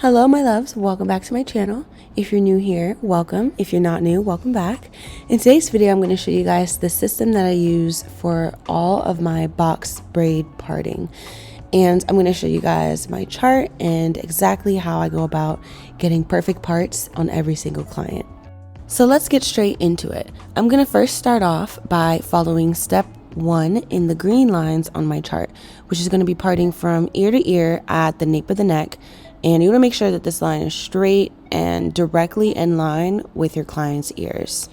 Hello my loves, welcome back to my channel. If you're new here, welcome. If you're not new, welcome back. In today's video, I'm going to show you guys the system that I use for all of my box braid parting. And I'm going to show you guys my chart and exactly how I go about getting perfect parts on every single client. So let's get straight into it. I'm going to first start off by following step 1 in the green lines on my chart, which is going to be parting from ear to ear at the nape of the neck. And you want to make sure that this line is straight and directly in line with your client's ears.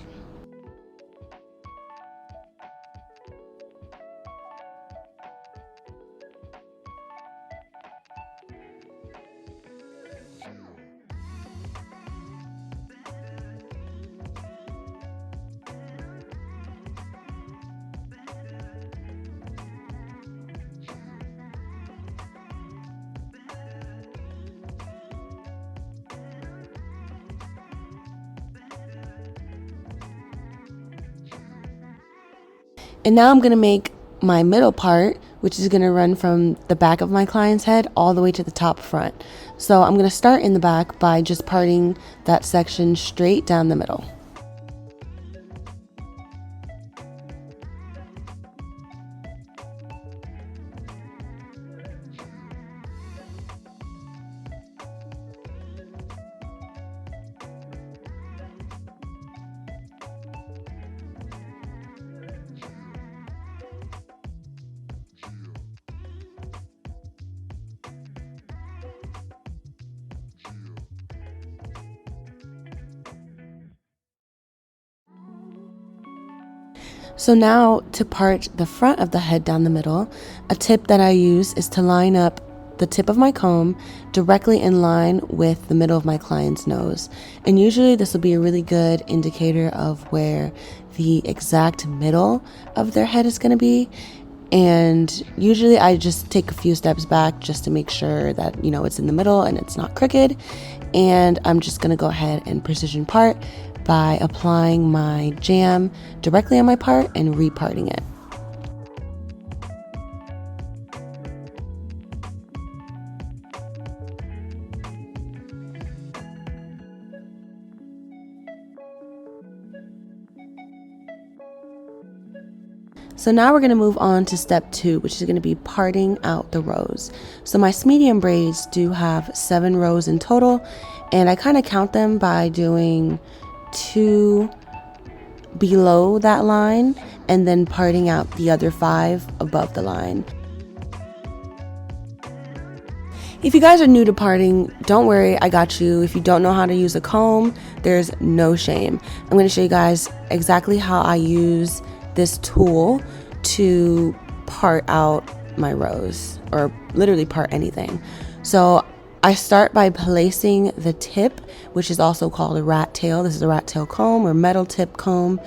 And now I'm going to make my middle part, which is going to run from the back of my client's head all the way to the top front. So I'm going to start in the back by just parting that section straight down the middle. So now to part the front of the head down the middle, a tip that I use is to line up the tip of my comb directly in line with the middle of my client's nose. And usually this will be a really good indicator of where the exact middle of their head is going to be. And usually I just take a few steps back just to make sure that, you know, it's in the middle and it's not crooked. And I'm just going to go ahead and precision part by applying my jam directly on my part and reparting it. So now we're going to move on to step 2, which is going to be parting out the rows. So my Smedium braids do have 7 rows in total, and I kind of count them by doing 2 below that line and then parting out the other 5 above the line. If you guys are new to parting, don't worry, I got you. If you don't know how to use a comb, there's no shame. I'm going to show you guys exactly how I use this tool to part out my rows, or literally part anything. So I start by placing the tip, which is also called a rat tail. This is a rat tail comb or metal tip comb.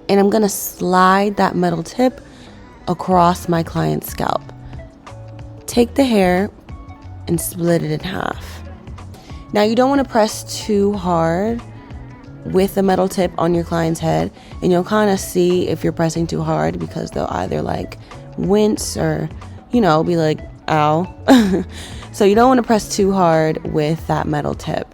And I'm going to slide that metal tip across my client's scalp. Take the hair and split it in half. Now you don't want to press too hard with the metal tip on your client's head, and you'll kind of see if you're pressing too hard because they'll either like wince or, you know, be like, ow. So you don't want to press too hard with that metal tip.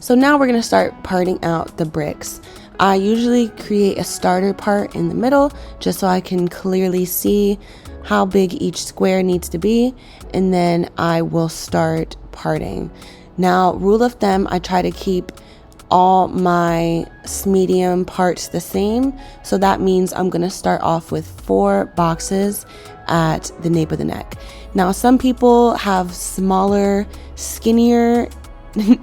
So now we're going to start parting out the bricks. I usually create a starter part in the middle just so I can clearly see how big each square needs to be, and then I will start parting. Now, rule of thumb, I try to keep all my Smedium parts the same, so that means I'm going to start off with 4 boxes at the nape of the neck. Now, some people have smaller, skinnier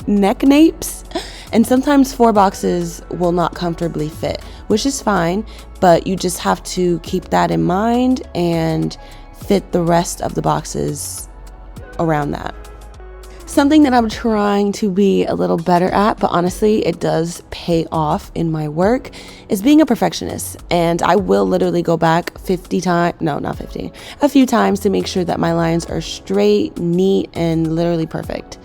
neck napes, and sometimes 4 boxes will not comfortably fit, which is fine, but you just have to keep that in mind and fit the rest of the boxes around that. something that I'm trying to be a little better at, but honestly, it does pay off in my work, is being a perfectionist. And I will literally go back 50 times, no, not 50, a few times to make sure that my lines are straight, neat, and literally perfect.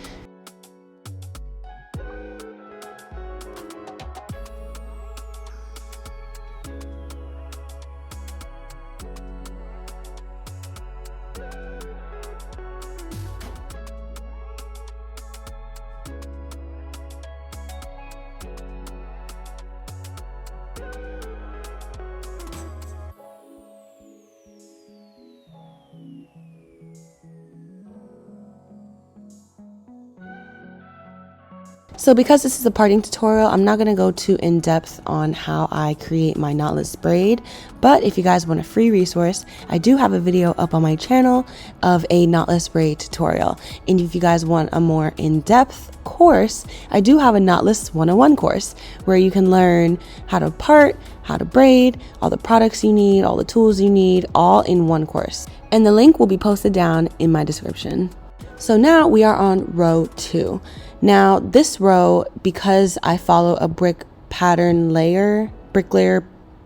So because this is a parting tutorial, I'm not going to go too in depth on how I create my knotless braid, but if you guys want a free resource, I do have a video up on my channel of a knotless braid tutorial. And if you guys want a more in-depth course, I do have a knotless 101 course where you can learn how to part, how to braid, all the products you need, all the tools you need, all in one course. And the link will be posted down in my description. So now we are on row 2. Now this row, because I follow a brick layer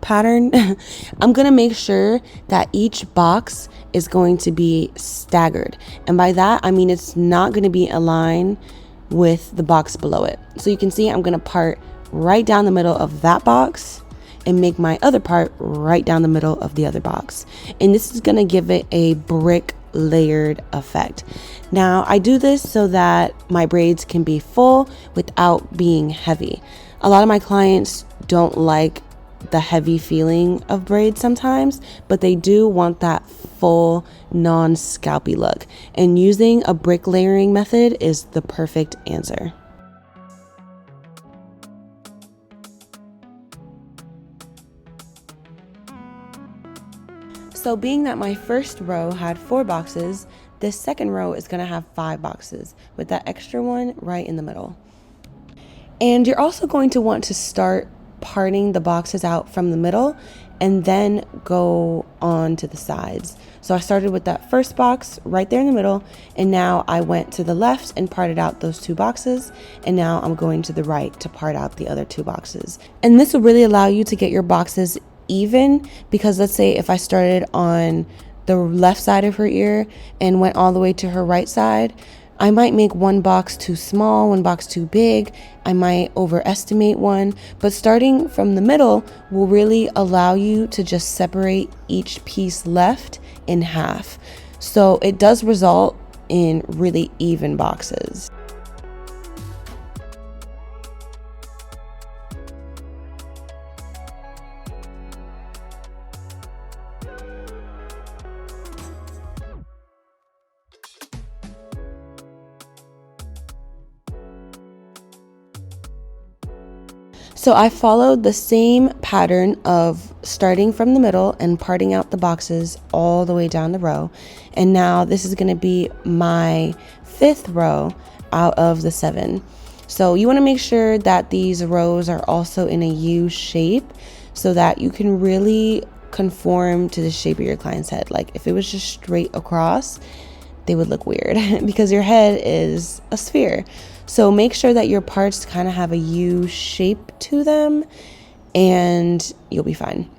pattern, I'm going to make sure that each box is going to be staggered. And by that, I mean it's not going to be aligned with the box below it. So you can see I'm going to part right down the middle of that box and make my other part right down the middle of the other box. And this is going to give it a brick layered effect. Now I do this so that my braids can be full without being heavy. A lot of my clients don't like the heavy feeling of braids sometimes, but they do want that full non-scalpy look, and using a brick layering method is the perfect answer. So being that my first row had 4 boxes, this second row is going to have 5 boxes with that extra one right in the middle. And you're also going to want to start parting the boxes out from the middle and then go on to the sides. So I started with that first box right there in the middle, and now I went to the left and parted out those 2 boxes, and now I'm going to the right to part out the other 2 boxes. And this will really allow you to get your boxes even, because let's say if I started on the left side of her ear and went all the way to her right side, I might make one box too small, one box too big, I might overestimate one, but starting from the middle will really allow you to just separate each piece left in half. So it does result in really even boxes. So I followed the same pattern of starting from the middle and parting out the boxes all the way down the row. And now this is going to be my 5th row out of the 7. So you want to make sure that these rows are also in a U shape so that you can really conform to the shape of your client's head. Like if it was just straight across, they would look weird because your head is a sphere. So make sure that your parts kind of have a U shape to them and you'll be fine.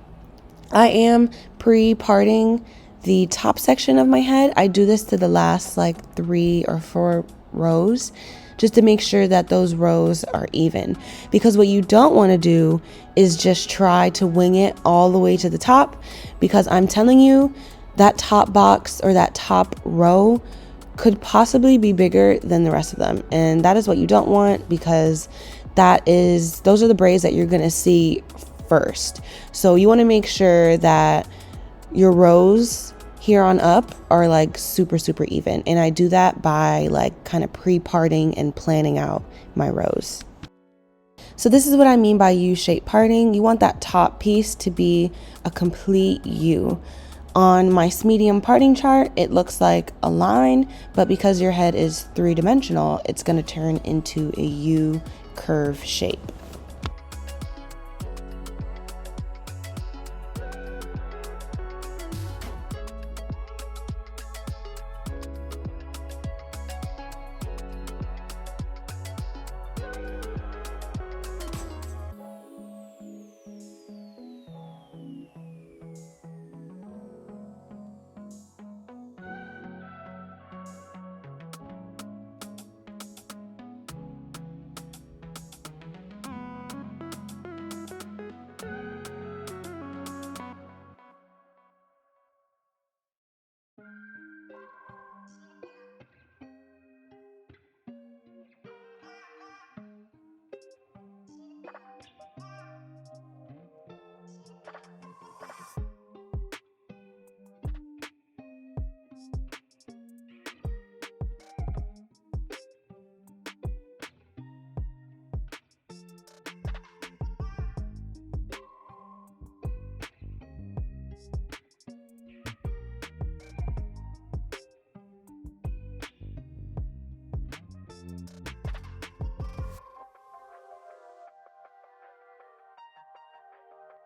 I am pre-parting the top section of my head. I do this to the last like 3 or 4 rows just to make sure that those rows are even. Because what you don't want to do is just try to wing it all the way to the top, because I'm telling you that top box or that top row could possibly be bigger than the rest of them, and that is what you don't want, because those are the braids that you're going to see first. So you want to make sure that your rows here on up are like super even, and I do that by like kind of pre-parting and planning out my rows. So this is what I mean by U-shaped parting. You want that top piece to be a complete U. On my Smedium parting chart, it looks like a line, but because your head is 3-dimensional, it's going to turn into a U curve shape.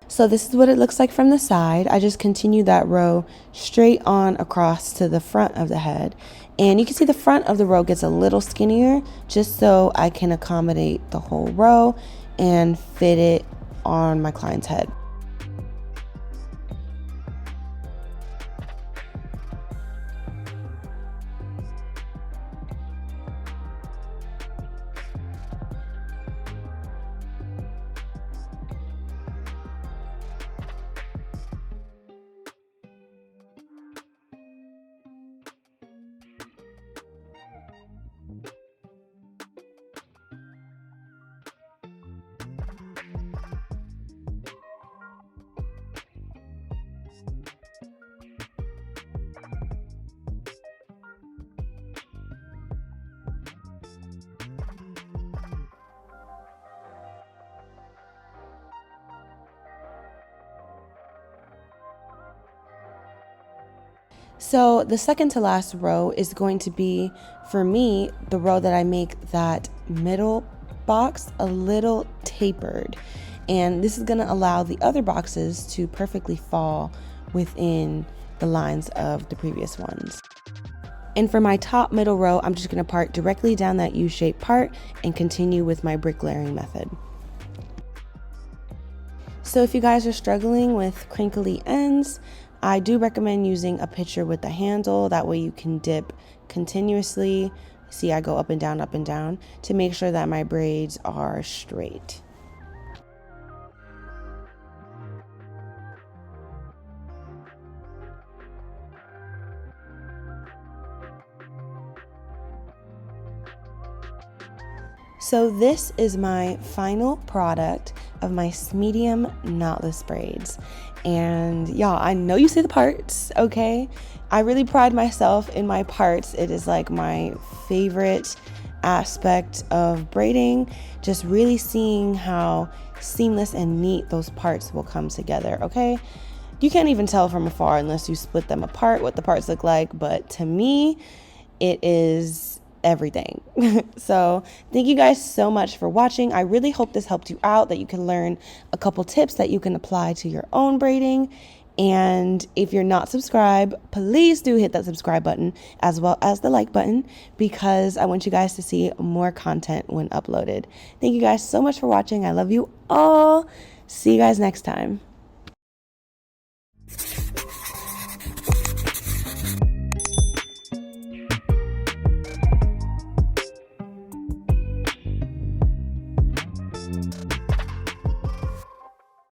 So this is what it looks like from the side. I just continue that row straight on across to the front of the head. And you can see the front of the row gets a little skinnier just so I can accommodate the whole row and fit it on my client's head. So the second to last row is going to be, for me, the row that I make that middle box a little tapered. And this is going to allow the other boxes to perfectly fall within the lines of the previous ones. And for my top middle row, I'm just going to part directly down that U-shaped part and continue with my bricklayering method. So if you guys are struggling with crinkly ends, I do recommend using a pitcher with a handle. That way you can dip continuously. See, I go up and down to make sure that my braids are straight. So this is my final product of my Smedium knotless braids. And y'all, I know you see the parts, okay? I really pride myself in my parts. It is like my favorite aspect of braiding, just really seeing how seamless and neat those parts will come together, okay? You can't even tell from afar unless you split them apart what the parts look like, but to me, it is everything. So thank you guys so much for watching. I really hope this helped you out, that you can learn a couple tips that you can apply to your own braiding. And if you're not subscribed, please do hit that subscribe button as well as the like button, because I want you guys to see more content when uploaded. Thank you guys so much for watching. I love you all. See you guys next time.